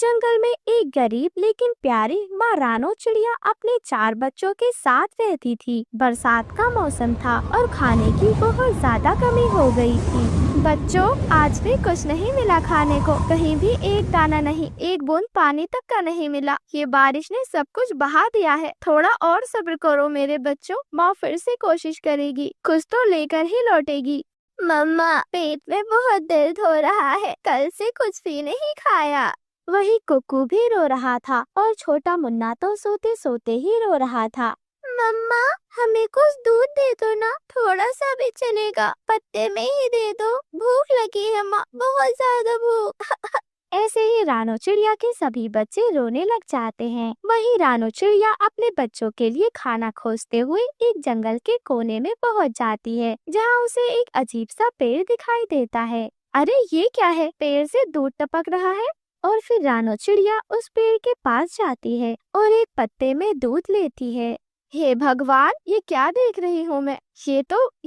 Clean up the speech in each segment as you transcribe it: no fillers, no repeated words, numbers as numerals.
जंगल में एक गरीब लेकिन प्यारी माँ रानो चिड़िया अपने 4 बच्चों के साथ रहती थी। बरसात का मौसम था और खाने की बहुत ज्यादा कमी हो गई थी। बच्चों, आज भी कुछ नहीं मिला खाने को, कहीं भी एक दाना नहीं, एक बूंद पानी तक का नहीं मिला। ये बारिश ने सब कुछ बहा दिया है। थोड़ा और सब्र करो मेरे बच्चों, माँ फिर से कोशिश करेगी, कुछ तो लेकर ही लौटेगी। मम्मा, पेट में बहुत दर्द हो रहा है, कल से कुछ भी नहीं खाया। वही कुक्कू भी रो रहा था और छोटा मुन्ना तो सोते सोते ही रो रहा था। मम्मा, हमें कुछ दूध दे दो ना, थोड़ा सा भी चलेगा, पत्ते में ही दे दो, भूख लगी है माँ, बहुत ज्यादा भूख। ऐसे ही रानो चिड़िया के सभी बच्चे रोने लग जाते हैं। वही रानो चिड़िया अपने बच्चों के लिए खाना खोजते हुए एक जंगल के कोने में पहुंच जाती है, जहां उसे एक अजीब सा पेड़ दिखाई देता है। अरे ये क्या है, पेड़ से दूध टपक रहा है। और फिर रानो चिड़िया उस पेड़ के पास जाती है और एक पत्ते में दूध लेती है। हे भगवान, ये क्या देख रही हूँ मैं, ये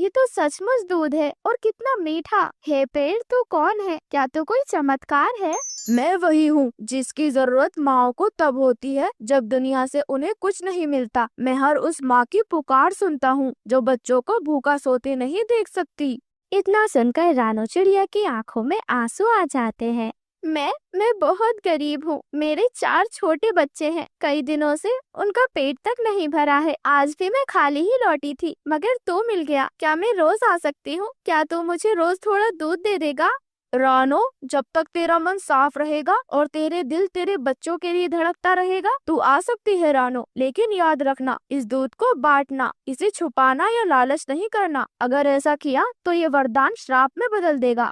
तो सचमुच दूध है और कितना मीठा। हे पेड़, तू कौन है, क्या तो कोई चमत्कार है? मैं वही हूँ जिसकी जरूरत माँ को तब होती है जब दुनिया से उन्हें कुछ नहीं मिलता। मैं हर उस माँ की पुकार सुनता हूँ जो बच्चों को भूखा सोते नहीं देख सकती। इतना सुनकर रानो चिड़िया की आंखों में आंसू आ जाते हैं। मैं बहुत गरीब हूँ, मेरे 4 छोटे बच्चे हैं, कई दिनों से उनका पेट तक नहीं भरा है। आज भी मैं खाली ही लौटी थी, मगर तू मिल गया। क्या मैं रोज आ सकती हूँ? क्या तू मुझे रोज थोड़ा दूध दे देगा? रानो, जब तक तेरा मन साफ रहेगा और तेरे दिल तेरे बच्चों के लिए धड़कता रहेगा, तू आ सकती है रानो। लेकिन याद रखना, इस दूध को बांटना, इसे छुपाना या लालच नहीं करना। अगर ऐसा किया तो ये वरदान श्राप में बदल देगा।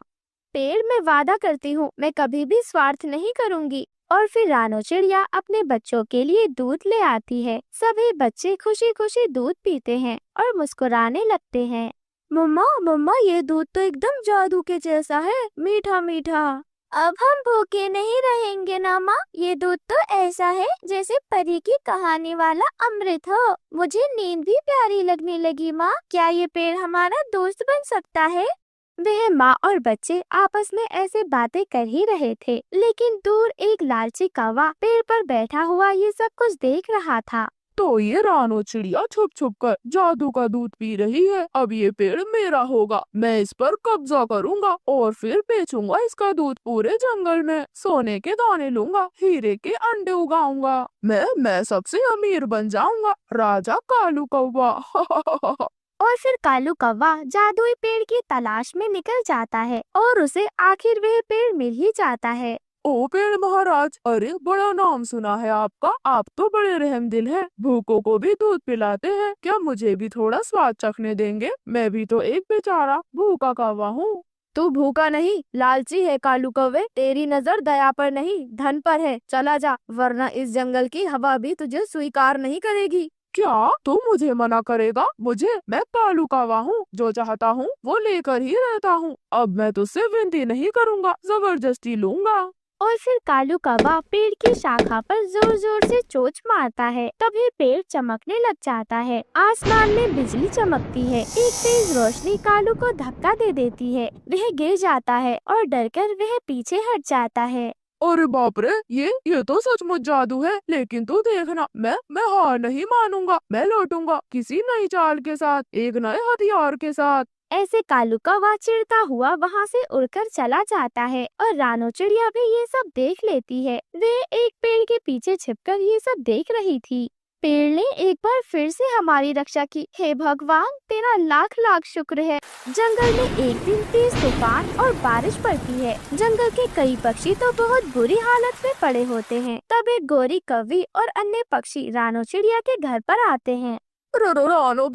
पेड़, मैं वादा करती हूँ, मैं कभी भी स्वार्थ नहीं करूँगी। और फिर रानो चिड़िया अपने बच्चों के लिए दूध ले आती है। सभी बच्चे खुशी खुशी दूध पीते हैं और मुस्कुराने लगते हैं। मम्मा मम्मा, ये दूध तो एकदम जादू के जैसा है, मीठा मीठा। अब हम भूखे नहीं रहेंगे ना माँ, ये दूध तो ऐसा है जैसे परी की कहानी वाला अमृत हो। मुझे नींद भी प्यारी लगने लगी माँ, क्या ये पेड़ हमारा दोस्त बन सकता है? वह माँ और बच्चे आपस में ऐसे बातें कर ही रहे थे, लेकिन दूर एक लालची कौवा पेड़ पर बैठा हुआ ये सब कुछ देख रहा था। तो ये रानो चिड़िया छुप छुप कर जादू का दूध पी रही है। अब ये पेड़ मेरा होगा, मैं इस पर कब्जा करूंगा और फिर बेचूंगा इसका दूध पूरे जंगल में। सोने के दाने लूंगा, हीरे के अंडे उगाऊंगा, मैं सबसे अमीर बन जाऊंगा, राजा कालू कौवा। और फिर कालू कौवा जादुई पेड़ की तलाश में निकल जाता है और उसे आखिर वह पेड़ मिल ही जाता है। ओ पेड़ महाराज, अरे बड़ा नाम सुना है आपका, आप तो बड़े रहमदिल हैं, भूखों को भी दूध पिलाते हैं। क्या मुझे भी थोड़ा स्वाद चखने देंगे? मैं भी तो एक बेचारा भूखा कौवा हूँ। तू भूखा नहीं, लालची है कालू कौवे। तेरी नजर दया पर नहीं, धन पर है। चला जा, वरना इस जंगल की हवा भी तुझे स्वीकार नहीं करेगी। क्या तू मुझे मना करेगा? मैं कालू कौवा हूँ, जो चाहता हूँ वो लेकर ही रहता हूँ। अब मैं तुझसे विनती नहीं करूँगा, जबरदस्ती लूंगा। और फिर कालू कौवा पेड़ की शाखा पर जोर जोर से चोंच मारता है। तभी पेड़ चमकने लग जाता है, आसमान में बिजली चमकती है। एक तेज रोशनी कालू को धक्का दे देती है, वह गिर जाता है और डरकर वह पीछे हट जाता है। अरे बाप रे, ये तो सचमुच जादू है। लेकिन तू देखना, मैं हार नहीं मानूंगा, मैं लौटूंगा किसी नई चाल के साथ, एक नए हथियार के साथ। ऐसे कालू कौवा चिढ़ता हुआ वहाँ से उड़कर चला जाता है और रानो चिड़िया भी ये सब देख लेती है। वे एक पेड़ के पीछे छिपकर ये सब देख रही थी। पेड़ ने एक बार फिर से हमारी रक्षा की, हे भगवान, तेरा लाख लाख शुक्र है। जंगल में एक दिन तेज तूफान और बारिश पड़ती है। जंगल के कई पक्षी तो बहुत बुरी हालत में पड़े होते हैं। तब एक गोरी कौवी और अन्य पक्षी रानो चिड़िया के घर पर आते हैं। रानो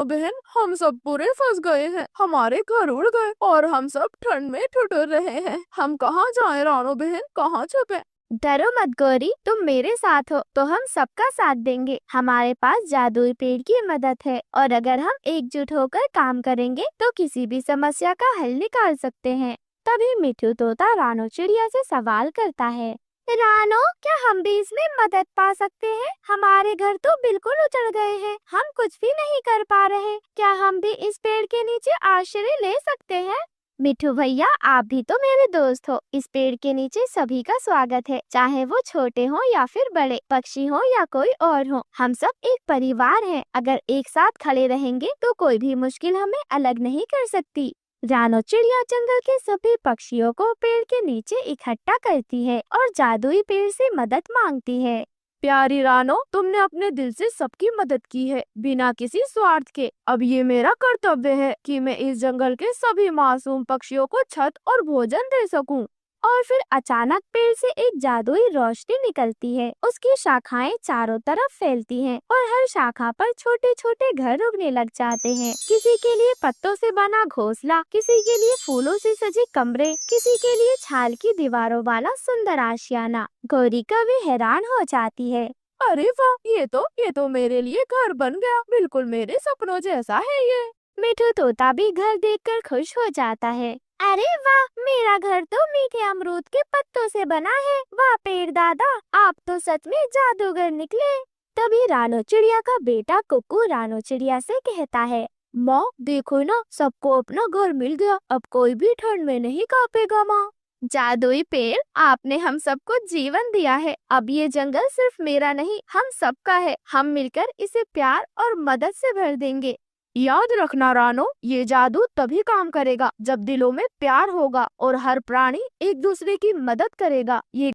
बहन, हम सब पूरे फंस गए हैं, हमारे घर उड़ गए और हम सब ठंड में ठिठुर रहे हैं। हम कहाँ जाएं रानो बहन, कहाँ छुपे? डरो मत गौरी, तुम मेरे साथ हो तो हम सबका साथ देंगे। हमारे पास जादुई पेड़ की मदद है और अगर हम एकजुट होकर काम करेंगे तो किसी भी समस्या का हल निकाल सकते हैं। तभी मिठू तोता रानो चिड़िया से सवाल करता है, रानो, क्या हम भी इसमें मदद पा सकते हैं? हमारे घर तो बिल्कुल उजड़ गए हैं, हम कुछ भी नहीं कर पा रहे। क्या हम भी इस पेड़ के नीचे आश्रय ले सकते हैं? मिठू भैया, आप भी तो मेरे दोस्त हो। इस पेड़ के नीचे सभी का स्वागत है, चाहे वो छोटे हो या फिर बड़े, पक्षी हो या कोई और हो। हम सब एक परिवार हैं। अगर एक साथ खड़े रहेंगे तो कोई भी मुश्किल हमें अलग नहीं कर सकती। रानो चिड़िया जंगल के सभी पक्षियों को पेड़ के नीचे इकट्ठा करती है और जादुई पेड़ से मदद मांगती है। प्यारी रानो, तुमने अपने दिल से सबकी मदद की है, बिना किसी स्वार्थ के। अब ये मेरा कर्तव्य है कि मैं इस जंगल के सभी मासूम पक्षियों को छत और भोजन दे सकूं। और फिर अचानक पेड़ से एक जादुई रोशनी निकलती है। उसकी शाखाएं चारों तरफ फैलती हैं और हर शाखा पर छोटे छोटे घर उगने लग जाते हैं। किसी के लिए पत्तों से बना घोंसला, किसी के लिए फूलों से सजे कमरे, किसी के लिए छाल की दीवारों वाला सुंदर आशियाना। गौरी कभी हैरान हो जाती है। अरे वाह, ये तो मेरे लिए घर बन गया। बिल्कुल मेरे सपनों जैसा है ये। मिठू तोता भी घर देखकर खुश हो जाता है। अरे वाह, मेरा घर तो मीठे अमरूद के पत्तों से बना है। वाह पेड़ दादा, आप तो सच में जादूगर निकले। तभी रानो चिड़िया का बेटा कुक्कू रानो चिड़िया से कहता है, माँ देखो ना, सबको अपना घर मिल गया। अब कोई भी ठंड में नहीं कांपेगा माँ। जादुई पेड़, आपने हम सबको जीवन दिया है। अब ये जंगल सिर्फ मेरा नहीं, हम सबका है। हम मिलकर इसे प्यार और मदद से भर देंगे। याद रखना रानो, ये जादू तभी काम करेगा जब दिलों में प्यार होगा और हर प्राणी एक दूसरे की मदद करेगा। ये